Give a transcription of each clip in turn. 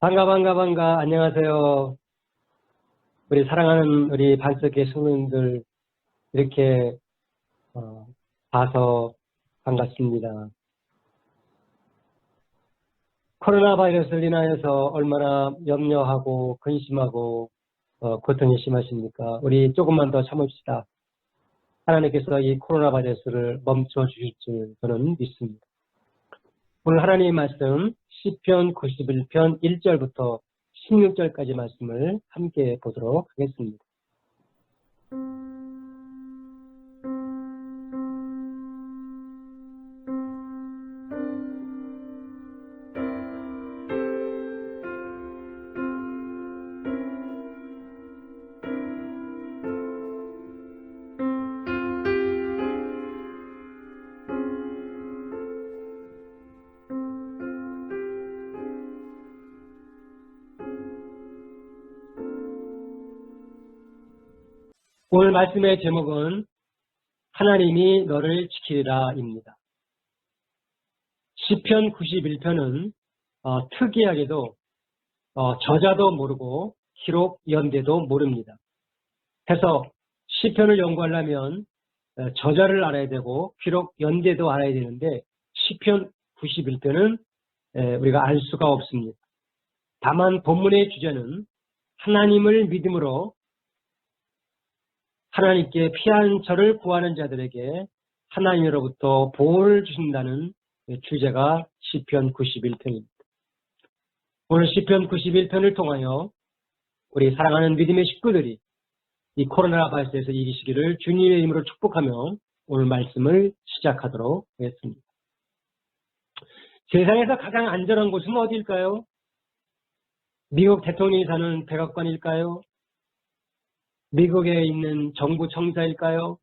반가. 안녕하세요. 우리 사랑하는 우리 반석의 성도님들 이렇게 봐서 반갑습니다. 코로나 바이러스를 인하여서 얼마나 염려하고 근심하고 고통이 심하십니까? 우리 조금만 더 참읍시다. 하나님께서 이 코로나 바이러스를 멈춰 주실 줄 저는 믿습니다. 오늘 하나님의 말씀 시편 91편 1절부터 16절까지 말씀을 함께 보도록 하겠습니다. 오늘 말씀의 제목은 하나님이 너를 지키리라 입니다. 시편 91편은 특이하게도 저자도 모르고 기록 연대도 모릅니다. 해서 시편을 연구하려면 저자를 알아야 되고 기록 연대도 알아야 되는데 시편 91편은 우리가 알 수가 없습니다. 다만 본문의 주제는 하나님을 믿음으로 하나님께 피한 저를 구하는 자들에게 하나님으로부터 보호를 주신다는 주제가 시편 91편입니다. 오늘 시편 91편을 통하여 우리 사랑하는 믿음의 식구들이 이 코로나 바이러스에서 이기시기를 주님의 이름으로 축복하며 오늘 말씀을 시작하도록 하겠습니다. 세상에서 가장 안전한 곳은 어디일까요? 미국 대통령이 사는 백악관일까요? 미국에 있는 정부 청사일까요?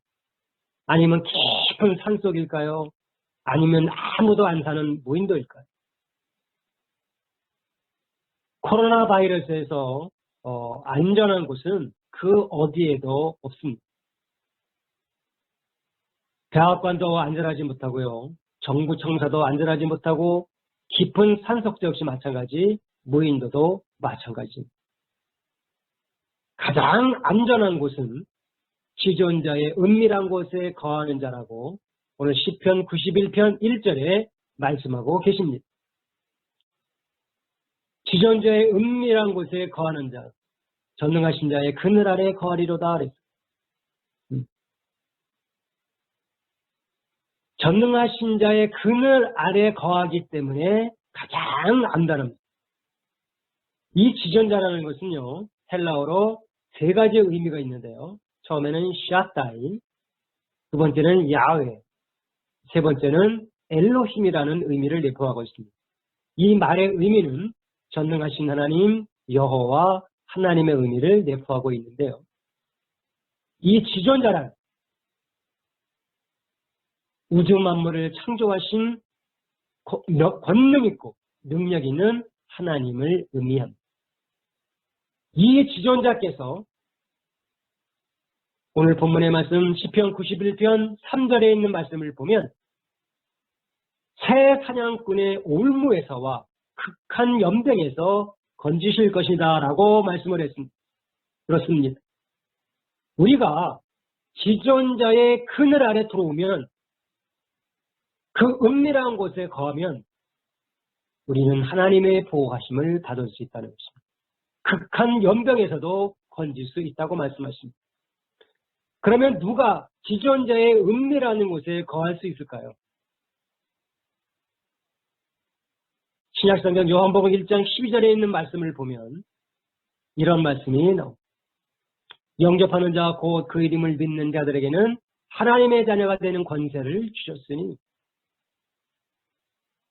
아니면 깊은 산속일까요? 아니면 아무도 안 사는 무인도일까요? 코로나 바이러스에서 안전한 곳은 그 어디에도 없습니다. 백악관도 안전하지 못하고요. 정부 청사도 안전하지 못하고 깊은 산속도 역시 마찬가지, 무인도도 마찬가지입니다. 가장 안전한 곳은 지존자의 은밀한 곳에 거하는 자라고 오늘 시편 91편 1절에 말씀하고 계십니다. 지존자의 은밀한 곳에 거하는 자, 전능하신 자의 그늘 아래 거하리로다 그랬어요. 전능하신 자의 그늘 아래 거하기 때문에 가장 안전합니다. 이 지존자라는 것은요, 헬라어로 세 가지 의미가 있는데요. 처음에는 샤타이, 두 번째는 야훼, 세 번째는 엘로힘이라는 의미를 내포하고 있습니다. 이 말의 의미는 전능하신 하나님, 여호와 하나님의 의미를 내포하고 있는데요. 이 지존자란 우주 만물을 창조하신 권능 있고 능력 있는 하나님을 의미합니다. 이 지존자께서 오늘 본문의 말씀 시편 91편 3절에 있는 말씀을 보면 새 사냥꾼의 올무에서와 극한 염병에서 건지실 것이다 라고 말씀을 했습니다. 그렇습니다. 우리가 지존자의 그늘 아래 들어오면 그 은밀한 곳에 거하면 우리는 하나님의 보호하심을 받을 수 있다는 것입니다. 극한 연병에서도 건질 수 있다고 말씀하십니다. 그러면 누가 지존자의 은밀한 곳에 거할 수 있을까요? 신약성경 요한복음 1장 12절에 있는 말씀을 보면 이런 말씀이 나옵니다. 영접하는 자 곧 그 이름을 믿는 자들에게는 하나님의 자녀가 되는 권세를 주셨으니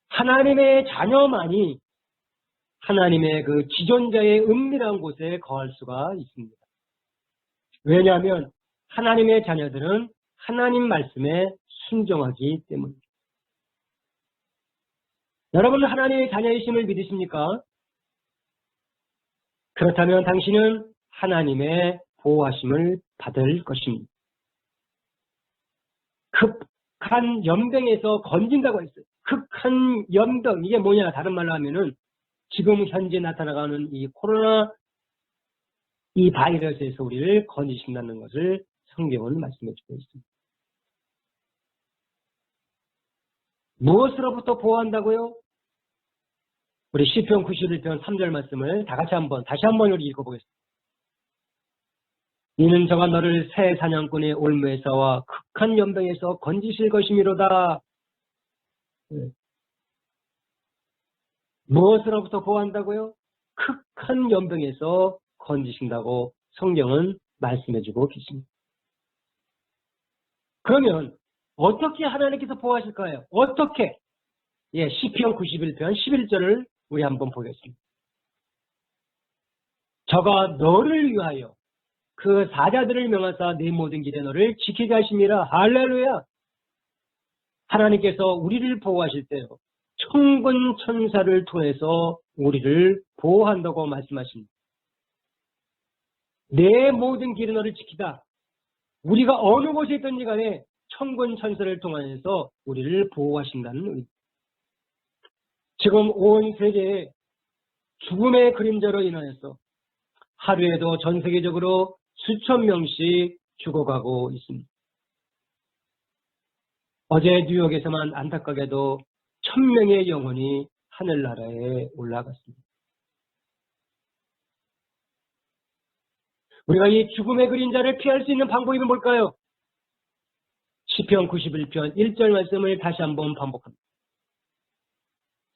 하나님의 자녀만이 하나님의 그 지존자의 은밀한 곳에 거할 수가 있습니다. 왜냐하면 하나님의 자녀들은 하나님 말씀에 순종하기 때문입니다. 여러분은 하나님의 자녀이심을 믿으십니까? 그렇다면 당신은 하나님의 보호하심을 받을 것입니다. 극한 연병에서 건진다고 했어요. 극한 연병, 이게 뭐냐? 다른 말로 하면은 지금 현재 나타나가는 이 코로나 이 바이러스에서 우리를 건지신다는 것을 성경은 말씀해 주고 있습니다. 무엇으로부터 보호한다고요? 우리 시편 91편 3절 말씀을 다시 한번 우리 읽어보겠습니다. 이는 저가 너를 새 사냥꾼의 올무에서와 극한 연병에서 건지실 것이미로다. 무엇으로부터 보호한다고요? 극한 연병에서 건지신다고 성경은 말씀해주고 계십니다. 그러면 어떻게 하나님께서 보호하실까요? 어떻게? 시편 91편 11절을 우리 한번 보겠습니다. 저가 너를 위하여 그 사자들을 명하사 내 모든 길에 너를 지키게 하심이라. 할렐루야. 하나님께서 우리를 보호하실 때요, 천군 천사를 통해서 우리를 보호한다고 말씀하십니다. 내 모든 길에 너를 지키다. 우리가 어느 곳에 있든지 간에 천군 천사를 통해서 우리를 보호하신다는 의미. 지금 온 세계에 죽음의 그림자로 인하여서 하루에도 전 세계적으로 수천 명씩 죽어가고 있습니다. 어제 뉴욕에서만 안타깝게도 1000명의 영혼이 하늘나라에 올라갔습니다. 우리가 이 죽음의 그림자를 피할 수 있는 방법이 뭘까요? 시편 91편 1절 말씀을 다시 한번 반복합니다.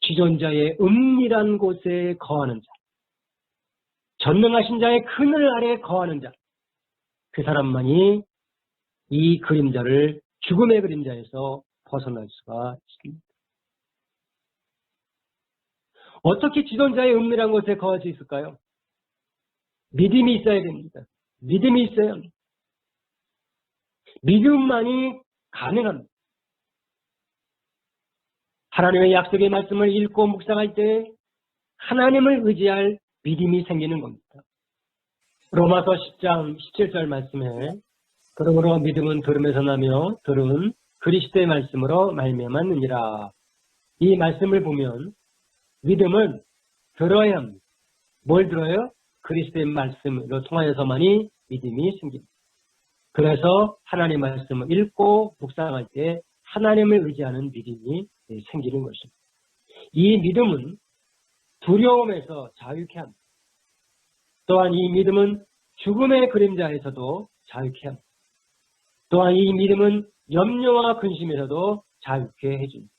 지존자의 은밀한 곳에 거하는 자, 전능하신 자의 그늘 아래 거하는 자, 그 사람만이 이 그림자를, 죽음의 그림자에서 벗어날 수가 있습니다. 어떻게 지존자의 은밀한 곳에 거할 수 있을까요? 믿음이 있어야 됩니다. 믿음이 있어야 합니다. 믿음만이 가능합니다. 하나님의 약속의 말씀을 읽고 묵상할 때 하나님을 의지할 믿음이 생기는 겁니다. 로마서 10장 17절 말씀에 그러므로 믿음은 들음에서 나며 들음은 그리스도의 말씀으로 말미암았느니라. 이 말씀을 보면 믿음은 들어야 합니다. 뭘 들어요? 그리스도의 말씀으로 통하여서만이 믿음이 생깁니다. 그래서 하나님의 말씀을 읽고 묵상할 때 하나님을 의지하는 믿음이 생기는 것입니다. 이 믿음은 두려움에서 자유케 합니다. 또한 이 믿음은 죽음의 그림자에서도 자유케 합니다. 또한 이 믿음은 염려와 근심에서도 자유케 해줍니다.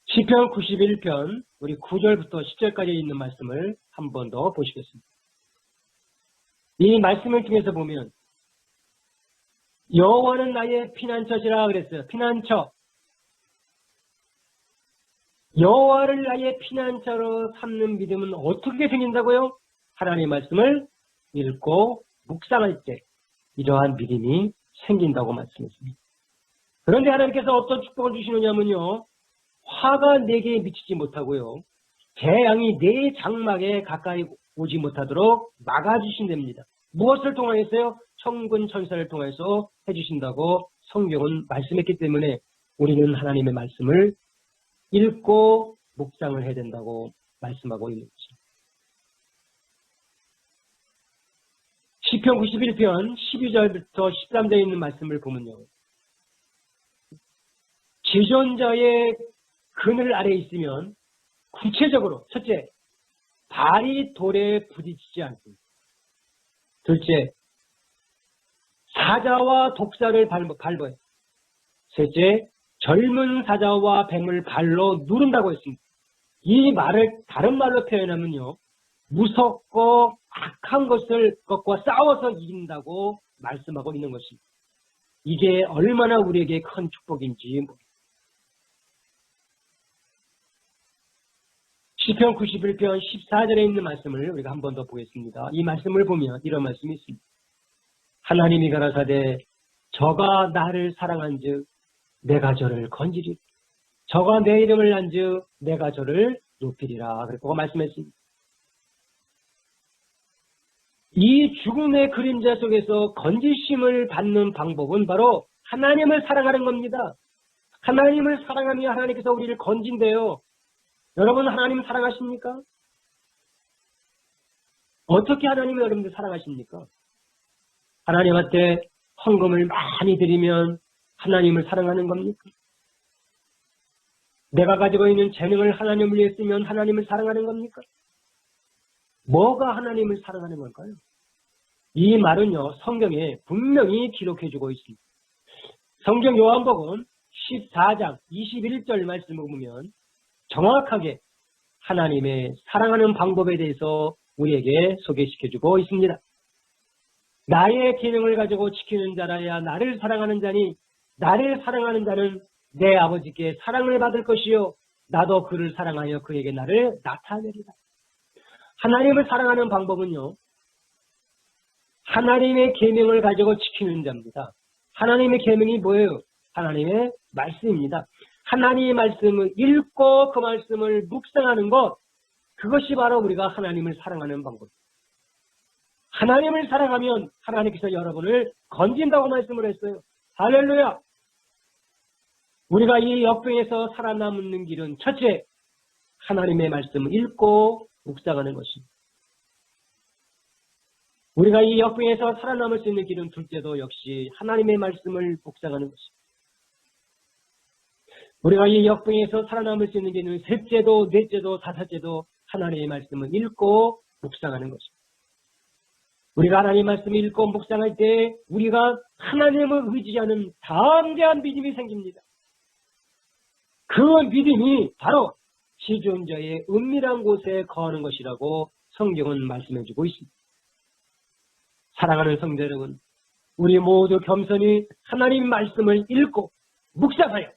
시편 91편 우리 9절부터 10절까지 있는 말씀을 한 번 더 보시겠습니다. 이 말씀을 통해서 보면 여호와는 나의 피난처시라 그랬어요. 피난처. 여호와를 나의 피난처로 삼는 믿음은 어떻게 생긴다고요? 하나님의 말씀을 읽고 묵상할 때 이러한 믿음이 생긴다고 말씀했습니다. 그런데 하나님께서 어떤 축복을 주시느냐면요, 화가 내게 미치지 못하고요, 재앙이 내 장막에 가까이 오지 못하도록 막아주신답니다. 무엇을 통하여서요? 천군 천사를 통해서 해주신다고 성경은 말씀했기 때문에 우리는 하나님의 말씀을 읽고 묵상을 해야 된다고 말씀하고 있는 것입니다. 시편 91편 12절부터 13절에 있는 말씀을 보면요, 지존자의 그늘 아래에 있으면 구체적으로 첫째, 발이 돌에 부딪히지 않습니다. 둘째, 사자와 독사를 밟아요. 셋째, 젊은 사자와 뱀을 발로 누른다고 했습니다. 이 말을 다른 말로 표현하면요, 무섭고 악한 것과 싸워서 이긴다고 말씀하고 있는 것입니다. 이게 얼마나 우리에게 큰 축복인지 모릅니다. 시편 91편 14절에 있는 말씀을 우리가 한 번 더 보겠습니다. 이 말씀을 보면 이런 말씀이 있습니다. 하나님이 가라사대 저가 나를 사랑한즉 내가 저를 건지리, 저가 내 이름을 안즉 내가 저를 높이리라. 그렇게 말씀했습니다. 이 죽음의 그림자 속에서 건지심을 받는 방법은 바로 하나님을 사랑하는 겁니다. 하나님을 사랑하며 하나님께서 우리를 건진대요. 여러분 하나님 사랑하십니까? 어떻게 하나님을 여러분들 사랑하십니까? 하나님한테 헌금을 많이 드리면 하나님을 사랑하는 겁니까? 내가 가지고 있는 재능을 하나님을 위해 쓰면 하나님을 사랑하는 겁니까? 뭐가 하나님을 사랑하는 걸까요? 이 말은요, 성경에 분명히 기록해주고 있습니다. 성경 요한복음 14장 21절 말씀을 보면 정확하게 하나님의 사랑하는 방법에 대해서 우리에게 소개시켜주고 있습니다. 나의 기능을 가지고 지키는 자라야 나를 사랑하는 자니 나를 사랑하는 자는 내 아버지께 사랑을 받을 것이요 나도 그를 사랑하여 그에게 나를 나타내리라. 하나님을 사랑하는 방법은요, 하나님의 계명을 가지고 지키는 자입니다. 하나님의 계명이 뭐예요? 하나님의 말씀입니다. 하나님의 말씀을 읽고 그 말씀을 묵상하는 것, 그것이 바로 우리가 하나님을 사랑하는 방법입니다. 하나님을 사랑하면 하나님께서 여러분을 건진다고 말씀을 했어요. 할렐루야! 우리가 이 역병에서 살아남는 길은 첫째, 하나님의 말씀을 읽고 묵상하는 것입니다. 우리가 이 역병에서 살아남을 수 있는 길은 둘째도 역시 하나님의 말씀을 묵상하는 것입니다. 우리가 이 역병에서 살아남을 수 있는 길은 셋째도 넷째도 다섯째도 하나님의 말씀을 읽고 묵상하는 것입니다. 우리가 하나님의 말씀을 읽고 묵상할 때 우리가 하나님을 의지하는 담대한 믿음이 생깁니다. 그 믿음이 바로 지존자의 은밀한 곳에 거하는 것이라고 성경은 말씀해주고 있습니다. 사랑하는 성도 여러분, 우리 모두 겸손히 하나님 말씀을 읽고 묵상하여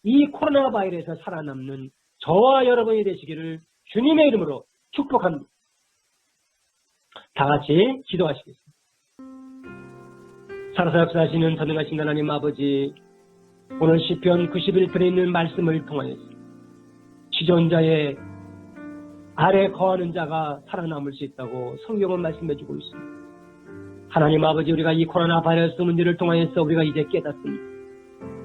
이 코로나 바이러스에서 살아남는 저와 여러분이 되시기를 주님의 이름으로 축복합니다. 다 같이 기도하시겠습니다. 살아서 역사하시는 전능하신 하나님 아버지, 오늘 시편 91편에 있는 말씀을 통하여서 지존자의 아래 거하는 자가 살아남을 수 있다고 성경은 말씀해주고 있습니다. 하나님 아버지, 우리가 이 코로나 바이러스 문제를 통하여서 우리가 이제 깨닫습니다.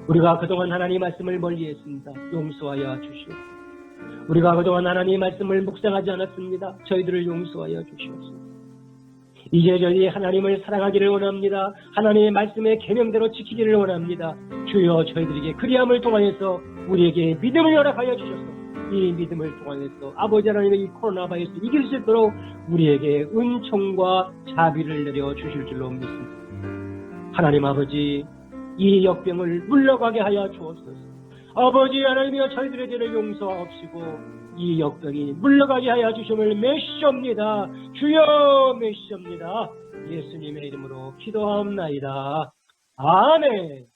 우리가 그동안 하나님 말씀을 멀리했습니다. 용서하여 주시옵소서. 우리가 그동안 하나님 말씀을 묵상하지 않았습니다. 저희들을 용서하여 주시옵소서. 이제 저희 하나님을 사랑하기를 원합니다. 하나님의 말씀의 계명대로 지키기를 원합니다. 주여, 저희들에게 그리함을 통하여서 우리에게 믿음을 허락하여 주셔서 이 믿음을 통하여서 아버지 하나님의 이 코로나 바이러스 이길 수 있도록 우리에게 은총과 자비를 내려 주실 줄로 믿습니다. 하나님 아버지, 이 역병을 물러가게 하여 주옵소서. 아버지 하나님이여, 저희들의 죄를 용서하옵시고 이 역병이 물러가게 하여 주심을 메시옵니다. 주여 메시옵니다. 예수님의 이름으로 기도하옵나이다. 아멘.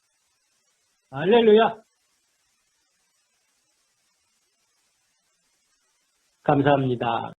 할렐루야. 감사합니다.